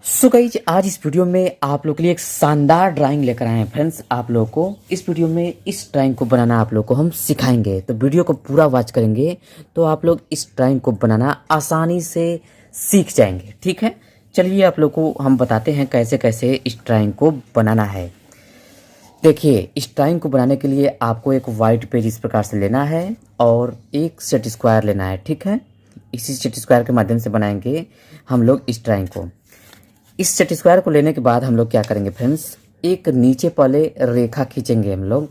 So guys आज इस video में आप लोग के लिए एक शानदार ड्राइंग लेकर आए हैं फ्रेंड्स। आप लोगों को इस वीडियो में इस ड्राइंग को बनाना आप लोग को हम सिखाएंगे, तो वीडियो को पूरा वॉच करेंगे तो आप लोग इस ड्राइंग को बनाना आसानी से सीख जाएंगे। ठीक है, चलिए आप लोग को हम बताते हैं कैसे कैसे इस ड्राइंग को बनाना है। देखिए, इस ड्राइंग को बनाने के लिए आपको एक वाइट पेज इस प्रकार से लेना है और एक सेट स्क्वायर लेना है। ठीक है, इसी सेट स्क्वायर के माध्यम से बनाएंगे हम लोग इस ड्राइंग को। इस सेट स्क्वायर को लेने के बाद हम लोग क्या करेंगे फ्रेंड्स, एक नीचे पहले रेखा खींचेंगे हम लोग।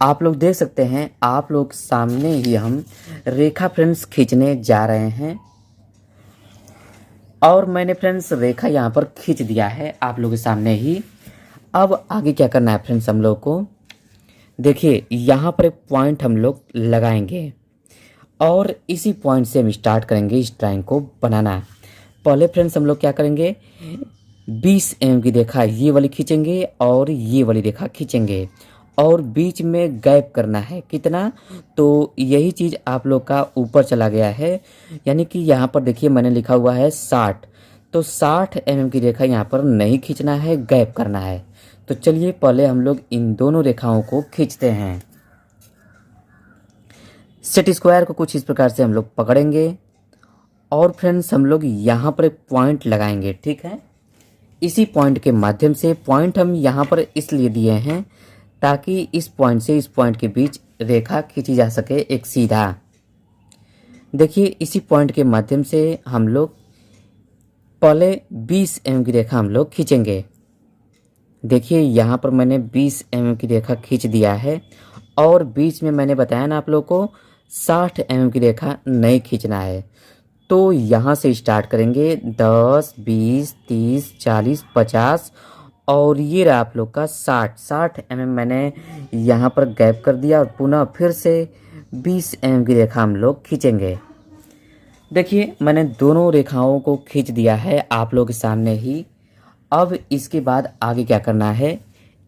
आप लोग देख सकते हैं, आप लोग सामने ही हम रेखा फ्रेंड्स खींचने जा रहे हैं और मैंने फ्रेंड्स रेखा यहाँ पर खींच दिया है आप लोगों के सामने ही। अब आगे क्या करना है फ्रेंड्स, हम लोग को देखिए यहाँ पर एक पॉइंट हम लोग लगाएंगे और इसी पॉइंट से हम स्टार्ट करेंगे इस ड्राइंग को बनाना। पहले फ्रेंड्स हम लोग क्या करेंगे, 20 mm की रेखा ये वाली खींचेंगे और ये वाली रेखा खींचेंगे और बीच में गैप करना है। कितना, तो यही चीज़ आप लोग का ऊपर चला गया है, यानी कि यहाँ पर देखिए मैंने लिखा हुआ है 60, तो 60 mm की रेखा यहाँ पर नहीं खींचना है, गैप करना है। तो चलिए पहले हम लोग इन दोनों रेखाओं को खींचते हैं। सेट स्क्वायर को कुछ इस प्रकार से हम लोग पकड़ेंगे और फ्रेंड्स हम लोग यहाँ पर एक पॉइंट लगाएंगे। ठीक है, इसी पॉइंट के माध्यम से, पॉइंट हम यहाँ पर इसलिए दिए हैं ताकि इस पॉइंट से इस पॉइंट के बीच रेखा खींची जा सके एक सीधा। देखिए इसी पॉइंट के माध्यम से हम लोग पहले 20 mm की रेखा हम लोग खींचेंगे। देखिए यहाँ पर मैंने 20 mm की रेखा खींच दिया है और बीच में मैंने बताया ना आप लोग को 60 mm की रेखा नहीं खींचना है। तो यहाँ से स्टार्ट करेंगे 10, 20, 30, 40, 50 और ये रहा आप लोग का 60 mm मैंने यहाँ पर गैप कर दिया और पुनः फिर से 20 mm की रेखा हम लोग खींचेंगे। देखिए मैंने दोनों रेखाओं को खींच दिया है आप लोग के सामने ही। अब इसके बाद आगे क्या करना है,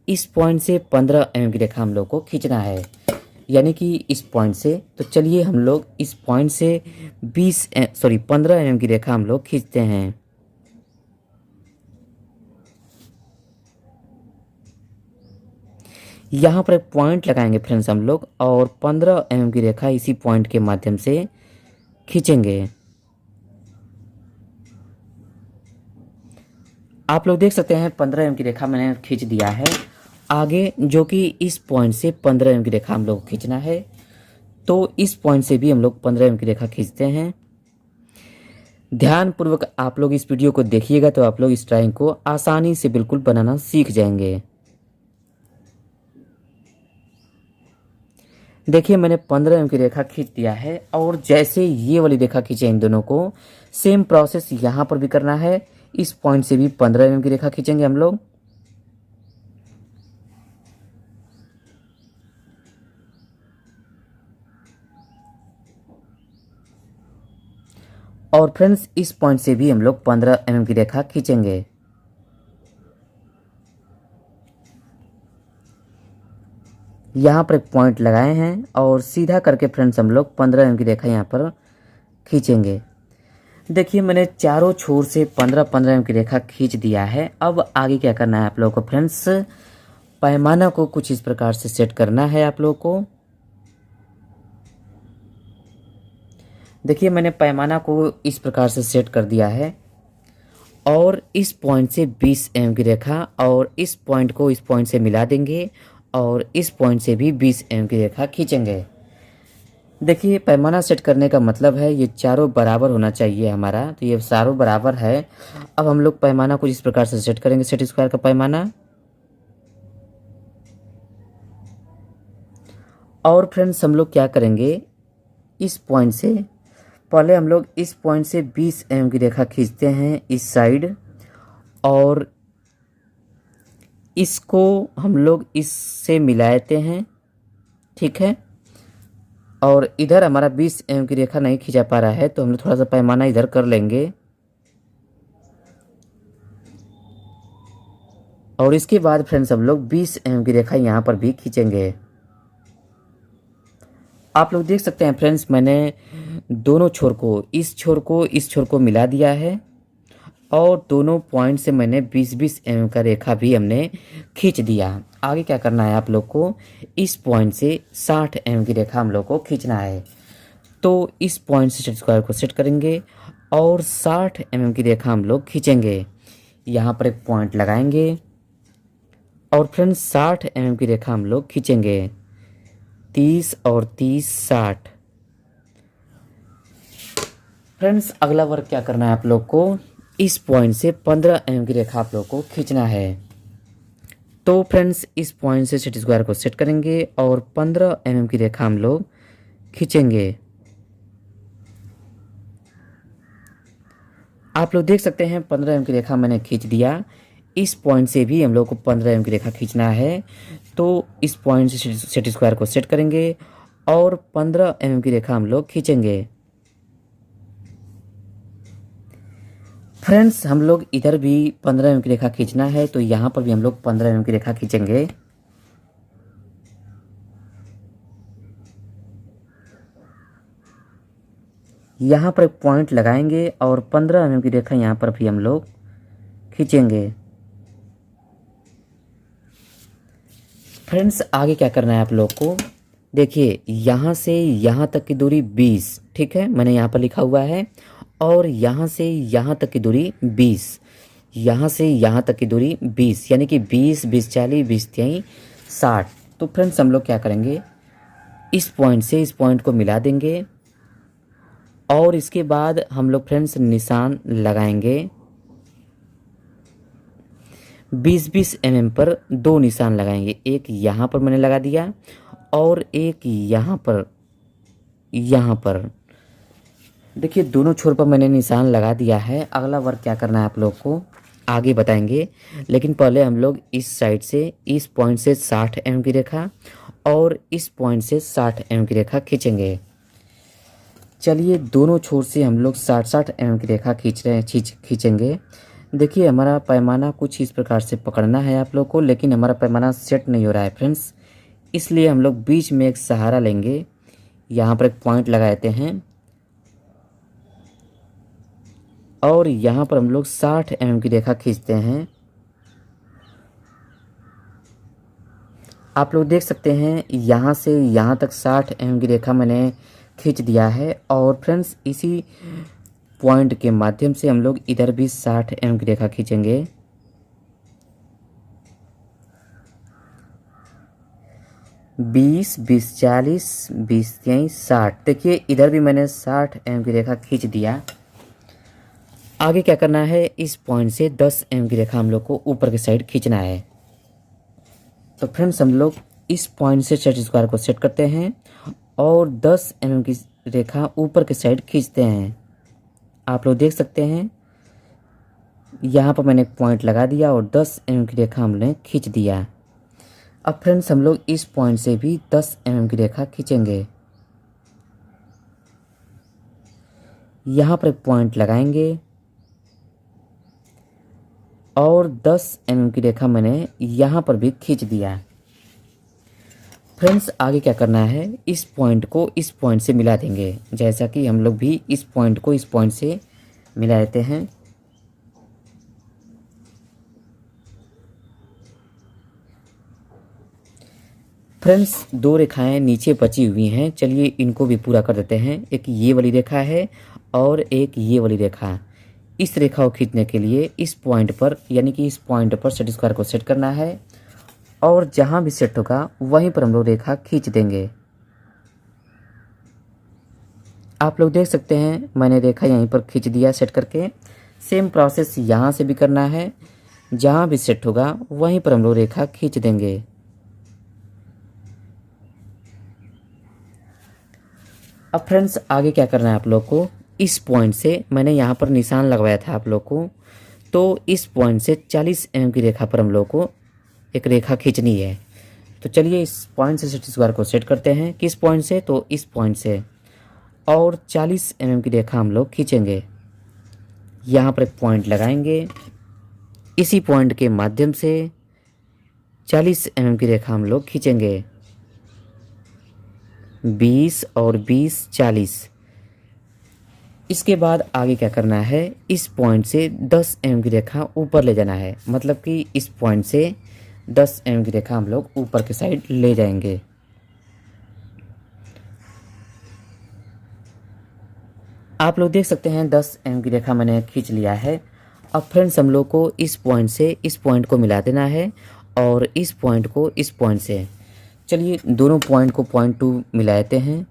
इस पॉइंट से 15 mm की रेखा हम लोग को खींचना है, यानी कि इस पॉइंट से। तो चलिए हम लोग इस पॉइंट से 15 mm की रेखा हम लोग खींचते हैं। यहाँ पर एक पॉइंट लगाएंगे फ्रेंड्स हम लोग और 15 mm की रेखा इसी पॉइंट के माध्यम से खींचेंगे। आप लोग देख सकते हैं 15 mm की रेखा मैंने खींच दिया है। आगे जो कि इस पॉइंट से 15 mm की रेखा हम लोग खींचना है, तो इस पॉइंट से भी हम लोग 15 mm की रेखा खींचते हैं। ध्यानपूर्वक आप लोग इस वीडियो को देखिएगा तो आप लोग इस ड्राइंग को आसानी से बिल्कुल बनाना सीख जाएंगे। देखिए मैंने 15 mm की रेखा खींच दिया है और जैसे ये वाली रेखा खींचे इन दोनों को, सेम प्रोसेस यहाँ पर भी करना है। इस पॉइंट से भी 15 mm की रेखा खींचेंगे हम लोग और फ्रेंड्स इस पॉइंट से भी हम लोग 15 mm की रेखा खींचेंगे। यहाँ पर एक पॉइंट लगाए हैं और सीधा करके फ्रेंड्स हम लोग 15 mm की रेखा यहाँ पर खींचेंगे। देखिए मैंने चारों छोर से 15 mm की रेखा खींच दिया है। अब आगे क्या करना है आप लोगों को फ्रेंड्स, पैमाना को कुछ इस प्रकार से सेट करना है आप लोगों को। देखिए मैंने पैमाना को इस प्रकार से सेट कर दिया है और इस पॉइंट से 20 mm की रेखा और इस पॉइंट को इस पॉइंट से मिला देंगे और इस पॉइंट से भी 20 mm की रेखा खींचेंगे। देखिए पैमाना सेट करने का मतलब है ये चारों बराबर होना चाहिए हमारा, तो ये चारों बराबर है। अब हम लोग पैमाना को इस प्रकार से सेट करेंगे, सेट स्क्वायर का पैमाना। और फ्रेंड्स हम लोग क्या करेंगे, इस पॉइंट से पहले हम लोग इस पॉइंट से 20 mm की रेखा खींचते हैं इस साइड और इसको हम लोग इससे मिलाते हैं। ठीक है, और इधर हमारा 20 mm की रेखा नहीं खींचा पा रहा है तो हम लोग थोड़ा सा पैमाना इधर कर लेंगे और इसके बाद फ्रेंड्स हम लोग 20 mm की रेखा यहाँ पर भी खींचेंगे। आप लोग देख सकते हैं फ्रेंड्स, मैंने दोनों छोर को इस छोर को मिला दिया है और दोनों पॉइंट से मैंने 20-20 mm का रेखा भी हमने खींच दिया। आगे क्या करना है आप लोग को, इस पॉइंट से 60 mm की रेखा हम लोग को खींचना है। तो इस पॉइंट से सेट स्क्वायर को सेट करेंगे और 60 mm की रेखा हम लोग खींचेंगे। यहाँ पर एक पॉइंट लगाएंगे और फ्रेंड्स 60 mm की रेखा हम लोग खींचेंगे। 30 और 30 60। फ्रेंड्स अगला वर्क क्या करना है आप लोग को, इस पॉइंट से 15 mm की रेखा आप लोग को खींचना है। तो फ्रेंड्स इस पॉइंट से सेट स्क्वायर को सेट करेंगे और 15 mm की रेखा हम लोग खींचेंगे। आप लोग देख सकते हैं 15 mm की रेखा मैंने खींच दिया। इस पॉइंट से भी हम लोग को 15 mm की रेखा खींचना है। तो इस पॉइंट से सेट स्क्वायर को सेट करेंगे और 15 mm की रेखा हम लोग खींचेंगे। फ्रेंड्स हम लोग इधर भी 15 mm की रेखा खींचना है, तो यहाँ पर भी हम लोग 15 mm की रेखा खींचेंगे। यहाँ पर एक पॉइंट लगाएंगे और 15 mm की रेखा यहाँ पर भी हम लोग खींचेंगे। फ्रेंड्स आगे क्या करना है आप लोग को, देखिए यहाँ से यहाँ तक की दूरी 20, ठीक है, मैंने यहाँ पर लिखा हुआ है। और यहाँ से यहाँ तक की दूरी 20, यहाँ से यहाँ तक की दूरी 20, यानी कि 20 20 40 20 23 60। तो फ्रेंड्स हम लोग क्या करेंगे, इस पॉइंट से इस पॉइंट को मिला देंगे और इसके बाद हम लोग फ्रेंड्स निशान लगाएंगे। 20-20 mm पर दो निशान लगाएंगे, एक यहाँ पर मैंने लगा दिया और एक यहाँ पर। देखिए दोनों छोर पर मैंने निशान लगा दिया है। अगला वर्क क्या करना है आप लोग को आगे बताएंगे, लेकिन पहले हम लोग इस साइड से इस पॉइंट से 60 mm की रेखा और इस पॉइंट से 60 mm की रेखा खींचेंगे। चलिए दोनों छोर से हम लोग 60-60 mm की रेखा खींचेंगे। देखिए हमारा पैमाना कुछ इस प्रकार से पकड़ना है आप लोग को, लेकिन हमारा पैमाना सेट नहीं हो रहा है फ्रेंड्स, इसलिए हम लोग बीच में एक सहारा लेंगे। यहाँ पर एक पॉइंट लगा देते हैं और यहाँ पर हम लोग 60 mm की रेखा खींचते हैं। आप लोग देख सकते हैं यहाँ से यहाँ तक 60 mm की रेखा मैंने खींच दिया है। और फ्रेंड्स इसी पॉइंट के माध्यम से हम लोग इधर भी 60 mm की रेखा खींचेंगे। बीस 20 40 20 23 60। देखिए इधर भी मैंने 60 mm की रेखा खींच दिया। आगे क्या करना है, इस पॉइंट से 10 mm की रेखा हम लोग को ऊपर की साइड खींचना है। तो फ्रेंड्स हम लोग इस पॉइंट से सेट स्क्वायर को सेट करते हैं और 10 mm की रेखा ऊपर की साइड खींचते हैं। आप लोग देख सकते हैं यहाँ पर मैंने एक पॉइंट लगा दिया और 10 mm की रेखा हमने खींच दिया। अब फ्रेंड्स हम लोग इस पॉइंट से भी 10 mm की रेखा खींचेंगे। यहाँ पर एक पॉइंट लगाएंगे और 10 mm की रेखा मैंने यहाँ पर भी खींच दिया। फ्रेंड्स आगे क्या करना है, इस पॉइंट को इस पॉइंट से मिला देंगे, जैसा कि हम लोग भी इस पॉइंट को इस पॉइंट से मिला देते हैं। फ्रेंड्स दो रेखाएं नीचे बची हुई हैं, चलिए इनको भी पूरा कर देते हैं। एक ये वाली रेखा है और एक ये वाली रेखा। इस रेखा को खींचने के लिए इस पॉइंट पर, यानी कि इस पॉइंट पर सेट स्क्वायर को सेट करना है और जहां भी सेट होगा वहीं पर हम लोग रेखा खींच देंगे। आप लोग देख सकते हैं मैंने रेखा यहीं पर खींच दिया सेट करके। सेम प्रोसेस यहाँ से भी करना है, जहां भी सेट होगा वहीं पर हम लोग रेखा खींच देंगे। अब फ्रेंड्स आगे क्या करना है आप लोग को, इस पॉइंट से मैंने यहाँ पर निशान लगवाया था आप लोग को, तो इस पॉइंट से 40 mm की रेखा पर हम लोग को एक रेखा खींचनी है। तो चलिए इस पॉइंट से सेट स्क्वायर को सेट करते हैं। किस पॉइंट से, तो इस पॉइंट से, और 40 mm की रेखा हम लोग खींचेंगे। यहाँ पर एक पॉइंट लगाएंगे, इसी पॉइंट के माध्यम से 40 mm की रेखा हम लोग खींचेंगे। 20 और 20 40। इसके बाद आगे क्या करना है, इस पॉइंट से 10 एम की रेखा ऊपर ले जाना है, मतलब कि इस पॉइंट से 10 एम की रेखा हम लोग ऊपर की साइड ले जाएंगे। आप लोग देख सकते हैं 10 एम की रेखा मैंने खींच लिया है। अब फ्रेंड्स हम लोग को इस पॉइंट से इस पॉइंट को मिला देना है और इस पॉइंट को इस पॉइंट से। चलिए दोनों पॉइंट को पॉइंट 2 मिला देते हैं।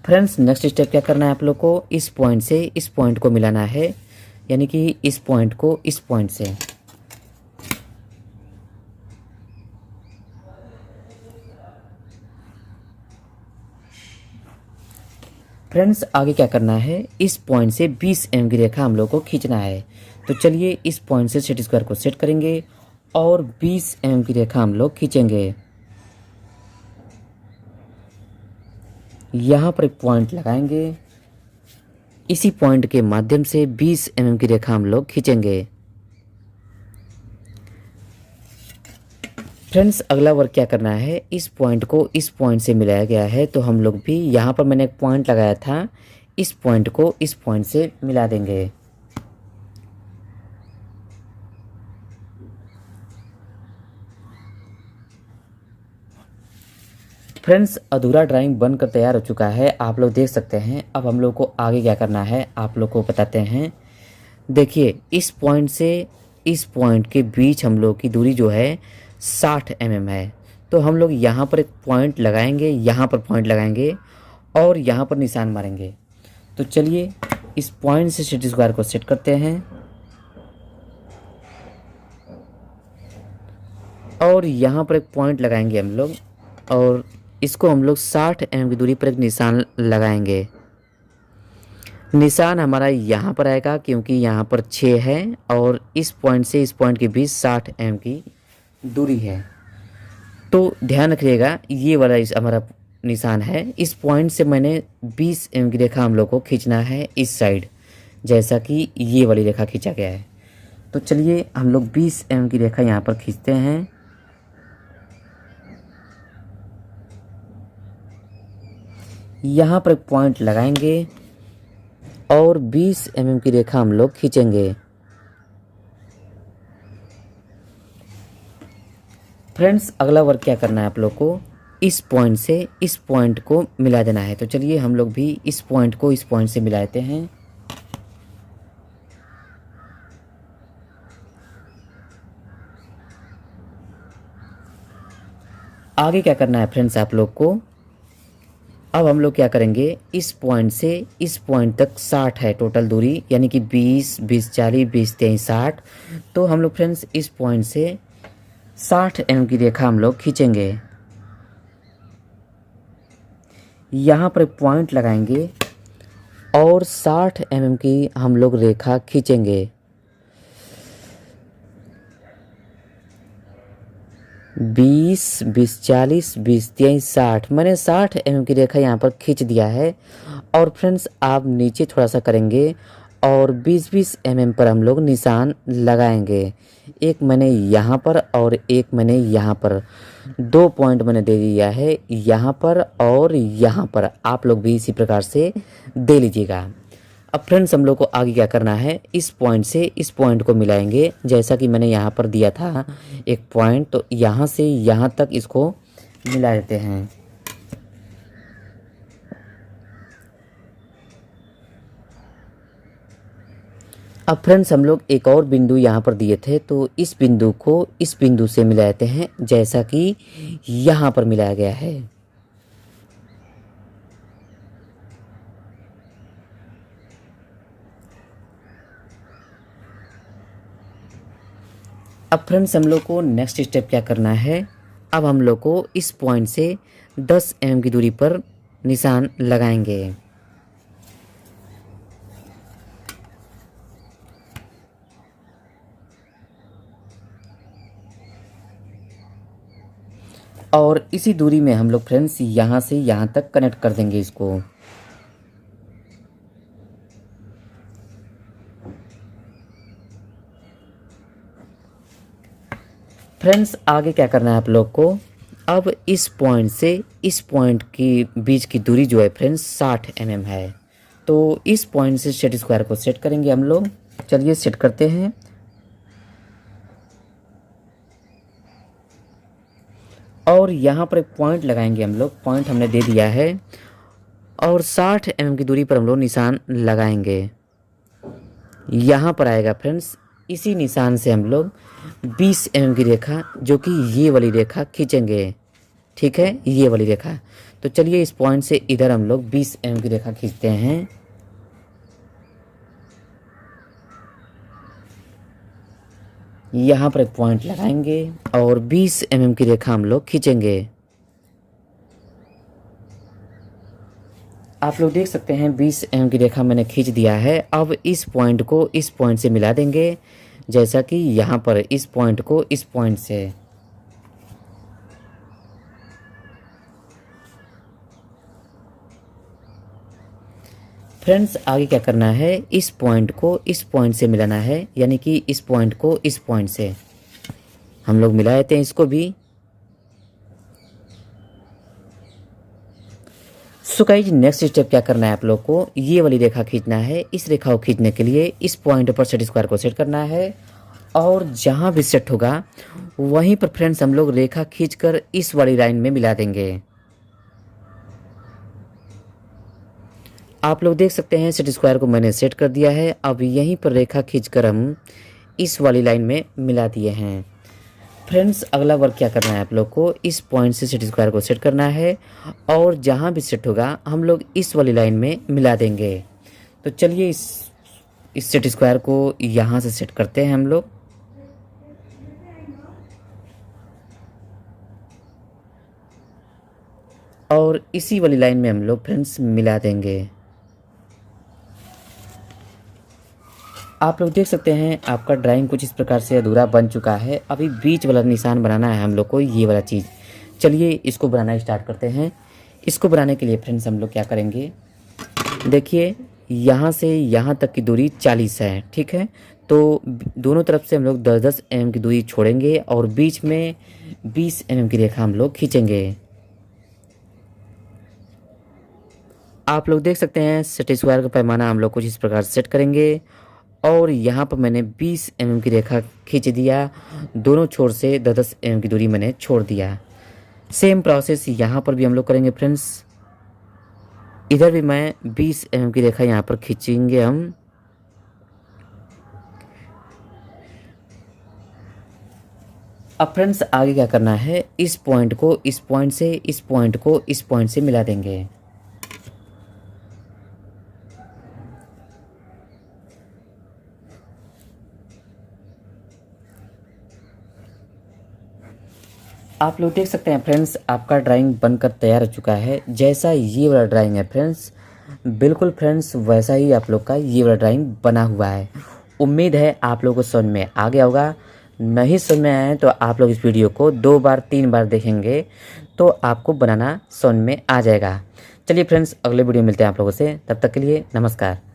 फ्रेंड्स नेक्स्ट स्टेप क्या करना है आप लोग को, इस पॉइंट से इस पॉइंट को मिलाना है, यानी कि इस पॉइंट को इस पॉइंट से। फ्रेंड्स आगे क्या करना है, इस पॉइंट से 20 एम की रेखा हम लोग को खींचना है। तो चलिए इस पॉइंट से सेट स्क्वायर को सेट करेंगे और 20 एम की रेखा हम लोग खींचेंगे। यहाँ पर एक पॉइंट लगाएंगे, इसी पॉइंट के माध्यम से 20 एम की रेखा हम लोग खींचेंगे। फ्रेंड्स अगला वर्क क्या करना है, इस पॉइंट को इस पॉइंट से मिलाया गया है, तो हम लोग भी यहाँ पर मैंने एक पॉइंट लगाया था, इस पॉइंट को इस पॉइंट से मिला देंगे। फ्रेंड्स अधूरा ड्राइंग बनकर तैयार हो चुका है, आप लोग देख सकते हैं। अब हम लोग को आगे क्या करना है आप लोग को बताते हैं। देखिए इस पॉइंट से इस पॉइंट के बीच हम लोग की दूरी जो है 60 mm है। तो हम लोग यहाँ पर एक पॉइंट लगाएंगे, यहाँ पर पॉइंट लगाएंगे और यहाँ पर निशान मारेंगे। तो चलिए इस पॉइंट से सेट स्क्वायर को सेट करते हैं और यहाँ पर एक पॉइंट लगाएंगे हम लोग और इसको हम लोग 60 mm की दूरी पर एक निशान लगाएंगे। निशान हमारा यहाँ पर आएगा क्योंकि यहाँ पर 6 है और इस पॉइंट से इस पॉइंट के बीच 60 एम की दूरी है। तो ध्यान रखिएगा ये वाला इस हमारा निशान है। इस पॉइंट से मैंने 20 एम की रेखा हम लोग को खींचना है इस साइड, जैसा कि ये वाली रेखा खींचा गया है। तो चलिए हम लोग 20 एम की रेखा यहाँ पर खींचते हैं। यहाँ पर एक पॉइंट लगाएंगे और 20 एम की रेखा हम लोग खींचेंगे। फ्रेंड्स अगला वर्क क्या करना है आप लोग को, इस पॉइंट से इस पॉइंट को मिला देना है। तो चलिए हम लोग भी इस पॉइंट को इस पॉइंट से मिला देते हैं। आगे क्या करना है फ्रेंड्स आप लोग को, अब हम लोग क्या करेंगे, इस पॉइंट से इस पॉइंट तक 60 है टोटल दूरी, यानी कि 20 20 40 20 23 60। तो हम लोग फ्रेंड्स इस पॉइंट से 60 एम की रेखा हम लोग खींचेंगे। यहाँ पर एक पॉइंट लगाएंगे और 60 एम की हम लोग रेखा खींचेंगे। 20 20 40 20 23 60, मैंने 60 एम की रेखा यहाँ पर खींच दिया है। और फ्रेंड्स आप नीचे थोड़ा सा करेंगे और 20-20 mm पर हम लोग निशान लगाएंगे। एक मैंने यहाँ पर और एक मैंने यहाँ पर, 2 पॉइंट मैंने दे दिया है यहाँ पर और यहाँ पर। आप लोग भी इसी प्रकार से दे लीजिएगा। अब फ्रेंड्स हम लोग को आगे क्या करना है, इस पॉइंट से इस पॉइंट को मिलाएंगे, जैसा कि मैंने यहाँ पर दिया था एक पॉइंट। तो यहाँ से यहाँ तक इसको मिला देते हैं। अब फ्रेंड्स हम लोग एक और बिंदु यहाँ पर दिए थे, तो इस बिंदु को इस बिंदु से मिलाते हैं, जैसा कि यहाँ पर मिलाया गया है। अब फ्रेंड्स हम लोग को नेक्स्ट स्टेप क्या करना है, अब हम लोग को इस पॉइंट से 10 एम की दूरी पर निशान लगाएंगे। और इसी दूरी में हम लोग फ्रेंड्स यहाँ से यहाँ तक कनेक्ट कर देंगे इसको। फ्रेंड्स आगे क्या करना है आप लोग को, अब इस पॉइंट से इस पॉइंट की बीच की दूरी जो है फ्रेंड्स 60 mm है। तो इस पॉइंट से सेट स्क्वायर को सेट करेंगे हम लोग। चलिए सेट करते हैं। और यहाँ पर एक पॉइंट लगाएंगे हम लोग, पॉइंट हमने दे दिया है और 60 mm की दूरी पर हम लोग निशान लगाएंगे। यहाँ पर आएगा फ्रेंड्स, इसी निशान से हम लोग 20 mm की रेखा जो कि ये वाली रेखा खींचेंगे। ठीक है, ये वाली रेखा। तो चलिए इस पॉइंट से इधर हम लोग 20 mm की रेखा खींचते हैं। यहाँ पर एक पॉइंट लगाएंगे और 20 mm की रेखा हम लोग खींचेंगे। आप लोग देख सकते हैं 20 mm की रेखा मैंने खींच दिया है। अब इस पॉइंट को इस पॉइंट से मिला देंगे, जैसा कि यहाँ पर इस पॉइंट को इस पॉइंट से। फ्रेंड्स आगे क्या करना है, इस पॉइंट को इस पॉइंट से मिलाना है, यानी कि इस पॉइंट को इस पॉइंट से हम लोग मिला देते हैं इसको भी। सो गाइस नेक्स्ट स्टेप क्या करना है आप लोग को, ये वाली रेखा खींचना है। इस रेखा को खींचने के लिए इस पॉइंट पर सेट स्क्वायर को सेट करना है और जहाँ भी सेट होगा वहीं पर फ्रेंड्स हम लोग रेखा खींचकर इस वाली लाइन में मिला देंगे। आप लोग देख सकते हैं सेट स्क्वायर को मैंने सेट कर दिया है। अब यहीं पर रेखा खींचकर हम इस वाली लाइन में मिला दिए हैं। फ्रेंड्स अगला वर्क क्या करना है आप लोग को, इस पॉइंट से सेट स्क्वायर को सेट करना है और जहाँ भी सेट होगा हम लोग इस वाली लाइन में मिला देंगे। तो चलिए इस सेट स्क्वायर को यहाँ से सेट करते हैं हम लोग। और इसी वाली लाइन में हम लोग फ्रेंड्स मिला देंगे। आप लोग देख सकते हैं आपका ड्राइंग कुछ इस प्रकार से अधूरा बन चुका है। अभी बीच वाला निशान बनाना है हम लोग को, ये वाला चीज़। चलिए इसको बनाना स्टार्ट करते हैं। इसको बनाने के लिए फ्रेंड्स हम लोग क्या करेंगे, देखिए यहाँ से यहाँ तक की दूरी 40 है। ठीक है, तो दोनों तरफ से हम लोग 10-10 mm की दूरी छोड़ेंगे और बीच में 20 mm की रेखा हम लोग खींचेंगे। आप लोग देख सकते हैं सेट स्क्वायर का पैमाना हम लोग कुछ इस प्रकार से सेट करेंगे और यहाँ पर मैंने 20 mm की रेखा खींच दिया। दोनों छोर से 10-10 mm की दूरी मैंने छोड़ दिया। सेम प्रोसेस यहाँ पर भी हम लोग करेंगे फ्रेंड्स। इधर भी मैं 20 mm की रेखा यहाँ पर खींचेंगे हम। अब फ्रेंड्स आगे क्या करना है, इस पॉइंट को इस पॉइंट से, इस पॉइंट को इस पॉइंट से मिला देंगे। आप लोग देख सकते हैं फ्रेंड्स आपका ड्राइंग बनकर तैयार हो चुका है। जैसा ये वाला ड्राइंग है फ्रेंड्स, बिल्कुल फ्रेंड्स वैसा ही आप लोग का ये वाला ड्राइंग बना हुआ है। उम्मीद है आप लोगों को समझ में आ गया होगा। नहीं समझ में आया है तो आप लोग इस वीडियो को 2 बार 3 बार देखेंगे तो आपको बनाना समझ में आ जाएगा। चलिए फ्रेंड्स अगले वीडियो मिलते हैं आप लोगों से, तब तक के लिए नमस्कार।